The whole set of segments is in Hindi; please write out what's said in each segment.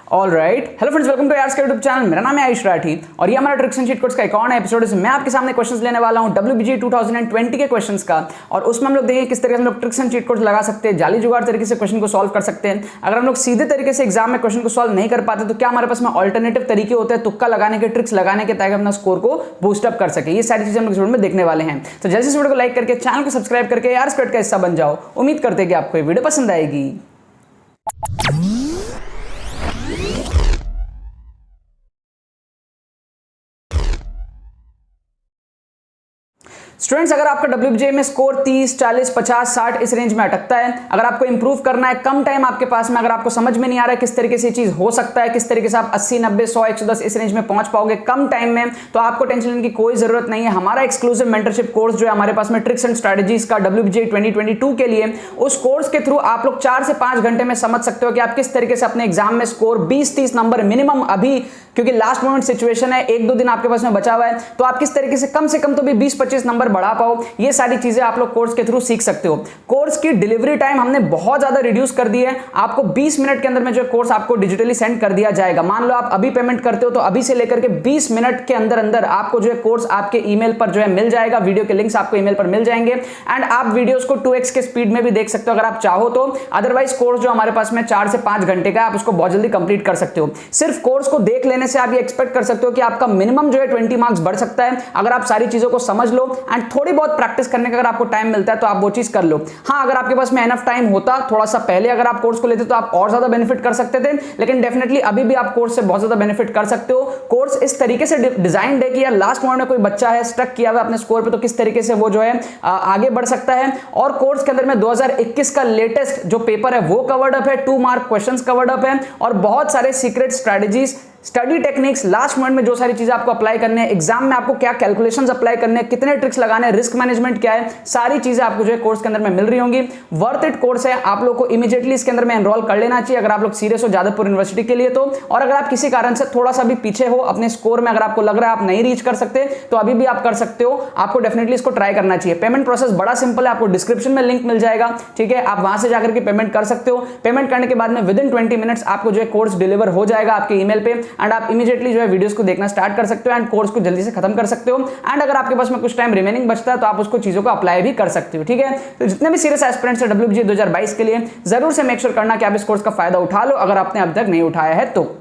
All right, hello friends, welcome to यार्स का यूट्यूब चैनल। मेरा नाम है आयुष राठी और ये हमारा ट्रिक्स एंड चीट कोड्स का एक और नया एपिसोड है। मैं आपके सामने क्वेश्चंस लेने वाला हूं WBG 2020 के क्वेश्चंस का, और उसमें हम लोग देखेंगे किस तरीके से हम लोग ट्रिक्स एंड चीट कोड्स लगा सकते हैं, जाली जुगाड़ तरीके से क्वेश्चन को सॉल्व कर सकते हैं। अगर हम लोग सीधे तरीके से एग्जाम में क्वेश्चन को सॉल्व नहीं कर पाते तो क्या हमारे पास में ऑल्टरनेटिव तरीके होते हैं तुक्का लगाने के, ट्रिक्स लगाने के, ताकि अपना स्कोर को बूस्ट अप कर सके। ये सारी चीजें हम लोग में देखने वाले हैं। तो जल्दी से वीडियो को लाइक करके चैनल को सब्सक्राइब करके यार स्प्रेड का हिस्सा बन जाओ। उम्मीद करते हैं कि आपको ये वीडियो पसंद आएगी। स्टूडेंट्स, अगर आपका WBG में स्कोर 30, 40, 50, 60 इस रेंज में अटकता है, अगर आपको इंप्रूव करना है, कम टाइम आपके पास में, अगर आपको समझ में नहीं आ रहा है किस तरीके से ये चीज हो सकता है, किस तरीके से आप 80, 90, 100, 110 इस रेंज में पहुंच पाओगे कम टाइम में, तो आपको टेंशन लेने की कोई जरूरत नहीं है। हमारा एक्सक्लूसिव मेंटरशिप कोर्स जो है हमारे पास में ट्रिक्स एंड स्ट्रेटजीज का WBG 2022 के लिए, उस कोर्स के थ्रू आप लोग 4 से 5 घंटे में समझ सकते हो कि आप किस तरीके से अपने एग्जाम में स्कोर 20-30 नंबर मिनिमम, अभी क्योंकि लास्ट मोमेंट सिचुएशन है, 1-2 दिन आपके पास में बचा हुआ है, तो आप किस तरीके से कम तो भी 20-25 नंबर बढ़ा पाओ। ये सारी चीजें आप लोग कोर्स के थ्रू सीख सकते हो। कोर्स की डिलीवरी टाइम हमने बहुत ज्यादा रिड्यूस कर दी है। आपको 20 मिनट के अंदर में जो कोर्स आपको डिजिटली सेंड कर दिया जाएगा। मान लो आप अभी पेमेंट करते हो तो अभी से लेकर के 20 मिनट के अंदर अंदर आपको जो है कोर्स आपके ईमेल पर जो है मिल जाएगा। वीडियो के लिंक्स आपको ईमेल पर मिल जाएंगे एंड आप वीडियोस को 2x के स्पीड में भी देख सकते हो अगर आप चाहो तो। अदरवाइज कोर्स जो हमारे पास में 4 से 5 घंटे का, आप उसको बहुत जल्दी कंप्लीट कर सकते हो। सिर्फ कोर्स को देख लेने से आप ये एक्सपेक्ट कर सकते हो कि आपका मिनिमम जो है 20 मार्क्स बढ़ सकता है, अगर आप सारी चीजों को समझ लो एंड थोड़ी बहुत प्रैक्टिस करने का अगर आपको टाइम मिलता है तो आप वो चीज कर लो। हाँ, अगर आपके पास में एनफ टाइम होता, थोड़ा सा पहले अगर आप कोर्स को लेते तो आप और ज्यादा बेनिफिट कर सकते थे, लेकिन डेफिनेटली अभी भी आप कोर्स से बहुत ज्यादा बेनिफिट कर सकते हो। कोर्स इस तरीके से डिजाइंड है कि यार लास्ट मोमेंट में कोई बच्चा है स्टक किया हुआ अपने स्कोर पे, तो किस तरीके से वो जो है आगे बढ़ सकता है। और कोर्स के अंदर में 2021 का लेटेस्ट जो पेपर है वो कवर्ड अप है, 2 मार्क क्वेश्चंस कवर्ड अप है और बहुत सारे secret strategies, study techniques, last moment में जो सारी चीजें आपको अप्लाई करने हैं, एग्जाम में आपको क्या कैलकुलेशंस अप्लाई करने हैं, कितने ट्रिक्स लगाने हैं, रिस्क मैनेजमेंट क्या है, सारी चीजें आपको जो है कोर्स के अंदर में मिल रही होंगी। वर्थ इट कोर्स है, आप लोग को इमीडिएटली इसके अंदर में एनरोल कर लेना चाहिए अगर आप लोग सीरियस हो जादवपुर यूनिवर्सिटी के लिए तो। और अगर आप किसी कारण से थोड़ा सा भी पीछे हो अपने स्कोर में, अगर आपको लग रहा है आप नहीं रीच कर सकते, तो अभी भी आप कर सकते हो। आपको डेफिनेटली इसको ट्राई करना चाहिए। पेमेंट प्रोसेस बड़ा सिंपल है, आपको डिस्क्रिप्शन में लिंक मिल जाएगा, ठीक है, आप वहां से जाकर के पेमेंट कर सकते हो। पेमेंट करने के बाद में विद इन 20 मिनट्स आपको जो है कोर्स डिलीवर हो जाएगा आपके ईमेल पे एंड आप इमीडिएटली जो है वीडियोस को देखना स्टार्ट कर सकते हो एंड कोर्स को जल्दी से खत्म कर सकते हो। एंड अगर आपके पास में कुछ टाइम रिमेनिंग बचता है तो आप उसको चीजों को अप्लाई भी कर सकते हो, ठीक है। तो जितने भी सीरियस एस्पिरेंट्स हैं WBG 2022 के लिए, जरूर से मेक श्योर करना कि आप इस कोर्स का फायदा उठा लो अगर आपने अब तक नहीं उठाया है तो।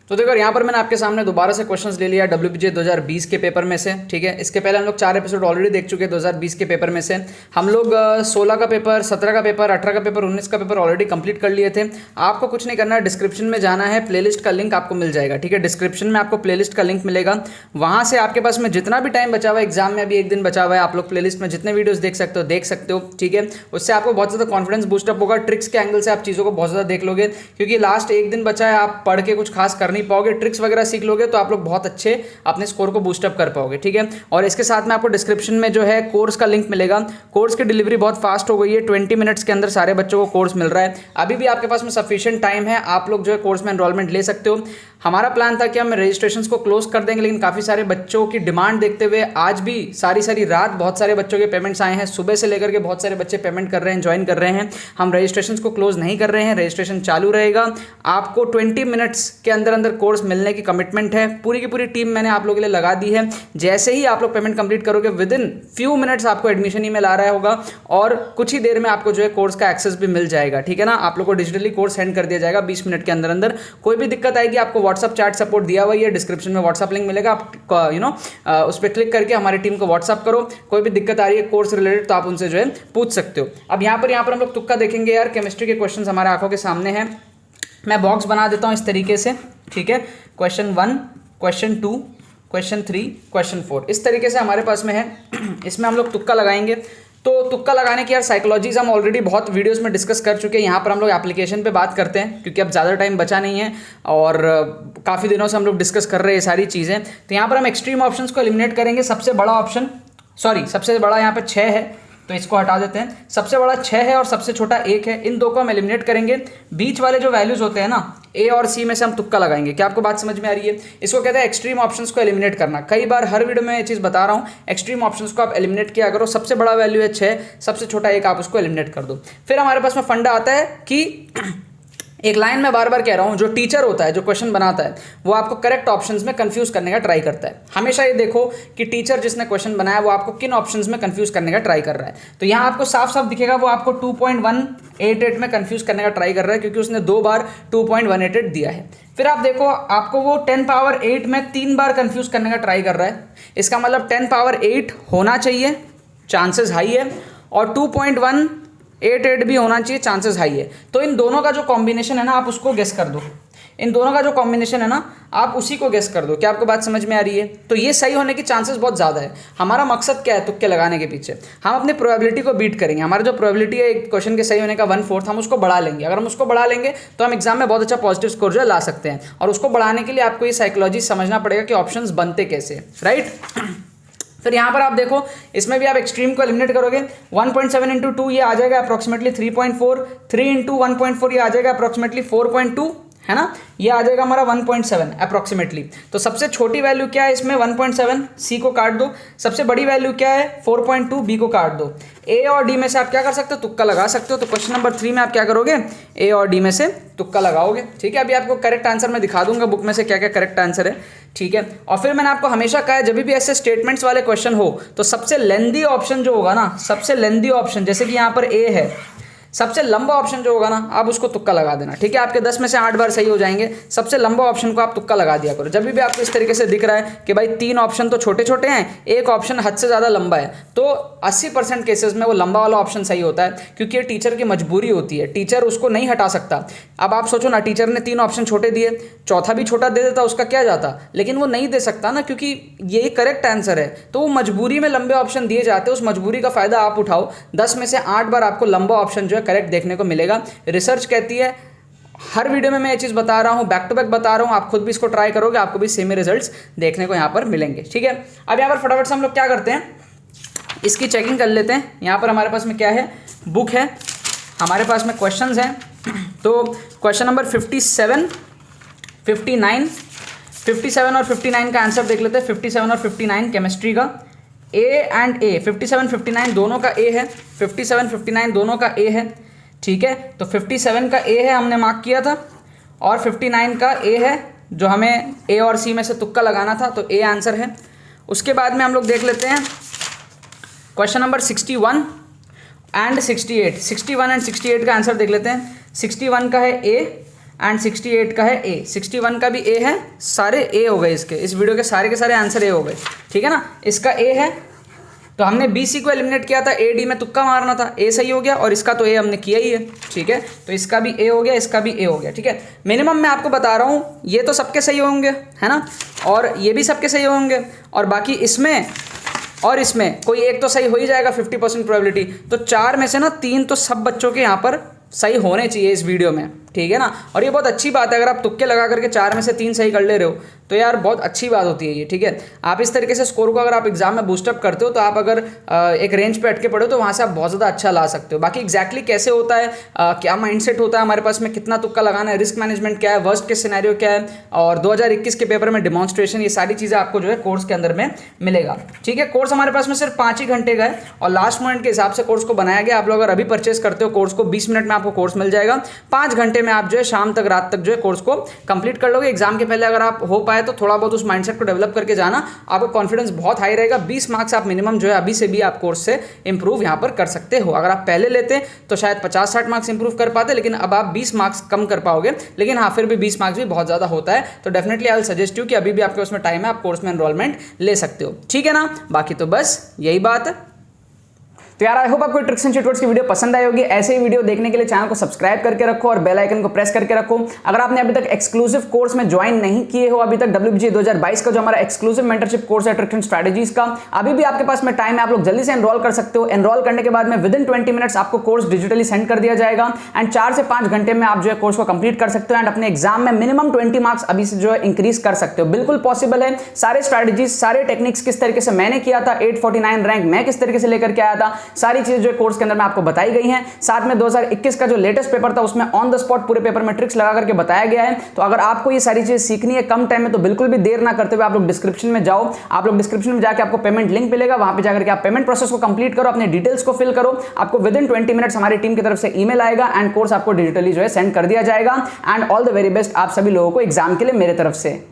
तो देखो यहाँ पर मैंने आपके सामने दोबारा से क्वेश्चंस ले लिया WBG 2020 के पेपर में से, ठीक है। इसके पहले हम लोग 4 एपिसोड ऑलरेडी देख चुके हैं 2020 के पेपर में से। हम लोग 16 का पेपर, 17 का पेपर, 18 का पेपर, 19 का पेपर ऑलरेडी कंप्लीट कर लिए थे। आपको कुछ नहीं करना है, डिस्क्रिप्शन में जाना है, प्लेलिस्ट का लिंक आपको मिल जाएगा, ठीक है। डिस्क्रिप्शन में आपको प्लेलिस्ट का लिंक मिलेगा, वहाँ से आपके पास में जितना भी टाइम बचा हुआ है, एग्जाम में अभी 1 दिन बचा हुआ है, आप लोग प्लेलिस्ट में जितने वीडियोस देख सकते हो, ठीक है। उससे आपको बहुत ज़्यादा कॉन्फिडेंस बूस्टअप होगा। ट्रिक्स के एंगल से आप चीज़ों को बहुत ज़्यादा देख लोगे, क्योंकि लास्ट 1 दिन बचा है, आप पढ़ के कुछ खास कर नहीं पाओगे। ट्रिक्स वगैरह सीख लोगे तो आप लोग बहुत अच्छे अपने स्कोर को बूस्टअप कर पाओगे, ठीक है। और इसके साथ में आपको डिस्क्रिप्शन में जो है कोर्स का लिंक मिलेगा। कोर्स की डिलीवरी बहुत फास्ट हो गई है, 20 मिनट्स के अंदर सारे बच्चों को कोर्स मिल रहा है। अभी भी आपके पास में सफिशिएंट टाइम है, आप लोग जो है कोर्स में एनरोलमेंट ले सकते हो। हमारा प्लान था कि हम रजिस्ट्रेशंस को क्लोज कर देंगे, लेकिन काफ़ी सारे बच्चों की डिमांड देखते हुए आज भी सारी रात बहुत सारे बच्चों के पेमेंट्स आए हैं। सुबह से लेकर के बहुत सारे बच्चे पेमेंट कर रहे हैं, ज्वाइन कर रहे हैं। हम रजिस्ट्रेशंस को क्लोज नहीं कर रहे हैं, रजिस्ट्रेशन चालू रहेगा। आपको 20 मिनट्स के अंदर अंदर कोर्स मिलने की कमिटमेंट है। पूरी की पूरी टीम मैंने आप लोगों के लिए लगा दी है। जैसे ही आप लोग पेमेंट कंप्लीट करोगे, विद इन फ्यू मिनट्स आपको एडमिशन ईमेल आ रहा होगा और कुछ ही देर में आपको जो है कोर्स का एक्सेस भी मिल जाएगा, ठीक है ना। आप लोग को डिजिटली कोर्स सेंड कर दिया जाएगा 20 मिनट के अंदर अंदर। कोई भी दिक्कत आएगी, आपको व्हाट्सअप चैट सपोर्ट दिया हुआ है, डिस्क्रिप्शन में व्हाट्सअप लिंक मिलेगा, आप उस पर क्लिक करके हमारी टीम को व्हाट्सअप करो। कोई भी दिक्कत आ रही है कोर्स रिलेटेड तो आप उनसे जो है पूछ सकते हो। अब यहाँ पर हम लोग तुक्का देखेंगे यार। केमिस्ट्री के क्वेश्चन हमारे आंखों के सामने हैं। मैं बॉक्स बना देता हूँ इस तरीके से, ठीक है। क्वेश्चन 1, क्वेश्चन 2, क्वेश्चन 3, क्वेश्चन 4 इस तरीके से हमारे पास में है। इसमें हम लोग तुक्का लगाएंगे। तो तुक्का लगाने की यार साइकोलॉजीज हम ऑलरेडी बहुत वीडियोस में डिस्कस कर चुके हैं। यहाँ पर हम लोग एप्लीकेशन पे बात करते हैं, क्योंकि अब ज़्यादा टाइम बचा नहीं है और काफ़ी दिनों से हम लोग डिस्कस कर रहे हैं सारी चीज़ें। तो यहाँ पर हम एक्सट्रीम ऑप्शंस को एलिमिनेट करेंगे। सबसे बड़ा ऑप्शन, सबसे बड़ा यहाँ पर 6 है, तो इसको हटा देते हैं। सबसे बड़ा 6 है और सबसे छोटा 1 है, इन दो को हम एलिमिनेट करेंगे। बीच वाले जो वैल्यूज होते हैं ना, ए और सी में से हम तुक्का लगाएंगे। क्या आपको बात समझ में आ रही है? इसको कहते हैं एक्सट्रीम ऑप्शंस को एलिमिनेट करना। कई बार हर वीडियो में ये चीज़ बता रहा हूँ, एक्सट्रीम ऑप्शंस को आप एलिमिनेट किया करो। सबसे बड़ा वैल्यू है 6, सबसे छोटा 1, आप उसको एलिमिनेट कर दो। फिर हमारे पास में फंडा आता है कि एक लाइन में बार बार कह रहा हूं, जो टीचर होता है, जो क्वेश्चन बनाता है, वो आपको करेक्ट ऑप्शंस में कंफ्यूज करने का ट्राई करता है। हमेशा ये देखो कि टीचर जिसने क्वेश्चन बनाया वो आपको किन ऑप्शंस में कंफ्यूज करने का ट्राई कर रहा है। तो यहाँ आपको साफ साफ दिखेगा वो आपको 2.188 में कंफ्यूज करने का ट्राई कर रहा है, क्योंकि उसने 2 बार 2.188 दिया है। फिर आप देखो आपको वो 10 पावर 8 में 3 बार कंफ्यूज करने का ट्राई कर रहा है। इसका मतलब 10 पावर 8 होना चाहिए, चांसेस हाई है, और 2.188 भी होना चाहिए, चांसेस हाई है। तो इन दोनों का जो कॉम्बिनेशन है ना, आप उसको गेस कर दो। इन दोनों का जो कॉम्बिनेशन है ना, आप उसी को गेस कर दो। क्या आपको बात समझ में आ रही है? तो ये सही होने की चांसेस बहुत ज़्यादा है। हमारा मकसद क्या है तुक्के लगाने के पीछे? हम अपनी प्रोबेबिलिटी को बीट करेंगे। हमारा जो प्रोबेबिलिटी है एक क्वेश्चन के सही होने का 1/4, हम उसको बढ़ा लेंगे। अगर हम उसको बढ़ा लेंगे तो हम एग्जाम में बहुत अच्छा पॉजिटिव स्कोर जो है ला सकते हैं। और उसको बढ़ाने के लिए आपको ये साइकोलॉजी समझना पड़ेगा कि ऑप्शंस बनते कैसे, राइट। फिर यहाँ पर आप देखो, इसमें भी आप एक्सट्रीम को एलिमिनेट करोगे। 1.7 इंटू 2 ये आ जाएगा अप्रॉक्सीमेटली 3.4, 3 इंटू 1.4 ये आ जाएगा अप्रॉक्सीमेटली 4.2, है ना। ये आ जाएगा हमारा 1.7 अप्रॉक्सीमेटली। तो सबसे छोटी वैल्यू क्या है इसमें? 1.7, सी को काट दो। सबसे बड़ी वैल्यू क्या है? 4.2, बी को काट दो। ए और डी में से आप क्या कर सकते हो? तुक्का लगा सकते हो। तो क्वेश्चन नंबर 3 में आप क्या करोगे? ए और डी में से तुक्का लगाओगे, ठीक है। अभी आपको करेक्ट आंसर मैं दिखा दूंगा बुक में से क्या क्या करेक्ट आंसर है, ठीक है। और फिर मैंने आपको हमेशा कहा है, जब भी ऐसे स्टेटमेंट्स वाले क्वेश्चन हो तो सबसे लेंदी ऑप्शन जो होगा ना, सबसे लेंदी ऑप्शन, जैसे कि यहाँ पर ए है, सबसे लंबा ऑप्शन जो होगा ना, आप उसको तुक्का लगा देना, ठीक है। आपके 10 में से 8 बार सही हो जाएंगे। सबसे लंबा ऑप्शन को आप तुक्का लगा दिया करो। जब भी आपको इस तरीके से दिख रहा है कि भाई 3 ऑप्शन तो छोटे छोटे हैं, एक ऑप्शन हद से ज़्यादा लंबा है, तो 80% केसेस में वो लंबा वाला ऑप्शन सही होता है, क्योंकि ये टीचर की मजबूरी होती है। टीचर उसको नहीं हटा सकता। अब आप सोचो ना, टीचर ने 3 ऑप्शन छोटे दिए, चौथा भी छोटा दे देता, उसका क्या जाता, लेकिन वो नहीं दे सकता ना, क्योंकि यही करेक्ट आंसर है। तो वो मजबूरी में लंबे ऑप्शन दिए जाते हैं। उस मजबूरी का फ़ायदा आप उठाओ। 10 में से 8 बार आपको लंबा ऑप्शन जो है करेक्ट देखने को मिलेगा। रिसर्च कहती है, हर वीडियो में मैं ये चीज़ बता रहा हूँ, बैक टू बैक बता रहा हूँ, आप खुद भी इसको ट्राई करोगे, आपको भी सेम रिजल्ट्स देखने को यहाँ पर मिलेंगे, ठीक है। अब यहाँ पर फटाफट से हम लोग क्या करते हैं, इसकी चेकिंग कर लेते हैं। यहाँ पर हमारे पास में क्या है? बुक है, हमारे पास में क्वेश्चंस हैं। तो क्वेश्चन नंबर 57, 59, 57 और 59 का आंसर देख लेते हैं। 57 और 59 केमिस्ट्री का, ए एंड ए, 57 59 दोनों का ए है, 57 59 दोनों का ए है, ठीक है। तो 57 का ए है, हमने मार्क किया था, और 59 का ए है, जो हमें ए और सी में से तुक्का लगाना था, तो ए आंसर है। उसके बाद में हम लोग देख लेते हैं क्वेश्चन नंबर 61 एंड 68, 61 एंड 68 का आंसर देख लेते हैं। 61 का है ए एंड 68 का है ए। 61 का भी ए है, सारे ए हो गए इसके, इस वीडियो के सारे आंसर ए हो गए, ठीक है ना। इसका ए है, तो हमने बी सी को एलिमिनेट किया था, ए डी में तुक्का मारना था, ए सही हो गया, और इसका तो ए हमने किया ही है, ठीक है। तो इसका भी ए हो गया, इसका भी ए हो गया, ठीक है। मिनिमम मैं आपको बता रहा हूँ, ये तो सबके सही होंगे, है ना, और ये भी सबके सही होंगे, और बाकी इसमें और इसमें कोई एक तो सही हो ही जाएगा, 50% प्रोबेबिलिटी। तो 4 में से ना 3 तो सब बच्चों के यहाँ पर सही होने चाहिए इस वीडियो में, ठीक है ना। और ये बहुत अच्छी बात है, अगर आप तुक्के लगा करके 4 में से 3 सही कर ले रहे हो तो यार बहुत अच्छी बात होती है ये, ठीक है। आप इस तरीके से स्कोर को अगर आप एग्जाम में बूस्टअप करते हो, तो आप अगर एक रेंज पे अटके पड़े हो तो वहाँ से आप बहुत ज़्यादा अच्छा ला सकते हो। बाकी एग्जैक्टली कैसे होता है, क्या माइंडसेट होता है हमारे पास में, कितना तुक्का लगाना है, रिस्क मैनेजमेंट क्या है, वर्स्ट के सिनेरियो क्या है, और 2021 के पेपर में डेमोन्स्ट्रेशन, ये सारी चीज़ें आपको जो है कोर्स के अंदर में मिलेगा, ठीक है। कोर्स हमारे पास में सिर्फ 5 ही घंटे का है, और लास्ट मोमेंट के हिसाब से कोर्स को बनाया गया। आप लोग अगर अभी परचेस करते हो कोर्स को, 20 मिनट में आपको कोर्स मिल जाएगा। 5 घंटे में आप जो है शाम तक, रात तक जो है कोर्स को कंप्लीट कर लोगे। एग्जाम के पहले अगर आप हो पाए तो थोड़ा बहुत उस माइंडसेट को डेवलप करके जाना, आपका कॉन्फिडेंस बहुत हाई रहेगा। 20 मार्क्स आप मिनिमम जो है अभी से भी आप कोर्स से इंप्रूव यहाँ पर कर सकते हो। अगर आप पहले लेते तो शायद 50-60 मार्क्स इंप्रूव कर पाते, लेकिन अब आप 20 मार्क्स कम कर पाओगे। लेकिन हाँ, फिर भी 20 मार्क्स भी बहुत ज़्यादा होता है, तो definitely I will suggest you कि अभी भी आपके उसमें टाइम है, आप कोर्स में एनरोलमेंट ले सकते हो, ठीक है ना। बाकी तो बस यही बात है। तो यार आई होप आपको ट्रिक्स एंड चिटवर्ड्स की वीडियो पसंद आई होगी। ऐसे ही वीडियो देखने के लिए चैनल को सब्सक्राइब करके रखो और बेल आइकन को प्रेस करके रखो। अगर आपने अभी तक एक्सक्लूसिव कोर्स में ज्वाइन नहीं किए हो अभी तक, WBG 2022 का जो हमारा एक्सक्लूसिव मेंटरशिप कोर्स है ट्रिक्स एंड स्ट्रैटेजीज का, अभी भी आपके पास में टाइम है, आप लोग जल्दी से एनरोल कर सकते हो। एनरोल करने के बाद में विद इन 20 मिनट्स आपको कोर्स डिजिटली सेंड कर दिया जाएगा, एंड 4 से 5 घंटे में आप जो है कोर्स को कंप्लीट कर सकते हो, एंड अपने एग्जाम में मिनिमम 20 मार्क्स अभी से जो है इंक्रीज कर सकते हो। बिल्कुल पॉसिबल है। सारे स्ट्रैटेजीज, सारे टेक्निक्स किस तरीके से मैंने किया था, 849 रैंक मैं किस तरीके से लेकर के आया था, सारी चीजें जो कोर्स के अंदर में आपको बताई गई हैं। साथ में 2021 का जो लेटेस्ट पेपर था उसमें ऑन द स्पॉट पूरे पेपर में ट्रिक्स लगा करके बताया गया है। तो अगर आपको ये सारी चीजें सीखनी है कम टाइम में तो बिल्कुल भी देर ना करते हुए आप लोग डिस्क्रिप्शन में जाओ। आप लोग डिस्क्रिप्शन में जाकर आपको पेमेंट लिंक मिलेगा, वहां पे जाकर के आप पेमेंट प्रोसेस को कंप्लीट करो, अपने डिटेल्स को फिल करो। आपको विद इन 20 मिनट्स हमारी टीम की तरफ से ईमेल आएगा एंड कोर्स आपको डिजिटली जो है सेंड कर दिया जाएगा। And all the very best आप सभी लोगों को एग्जाम के लिए मेरे तरफ से।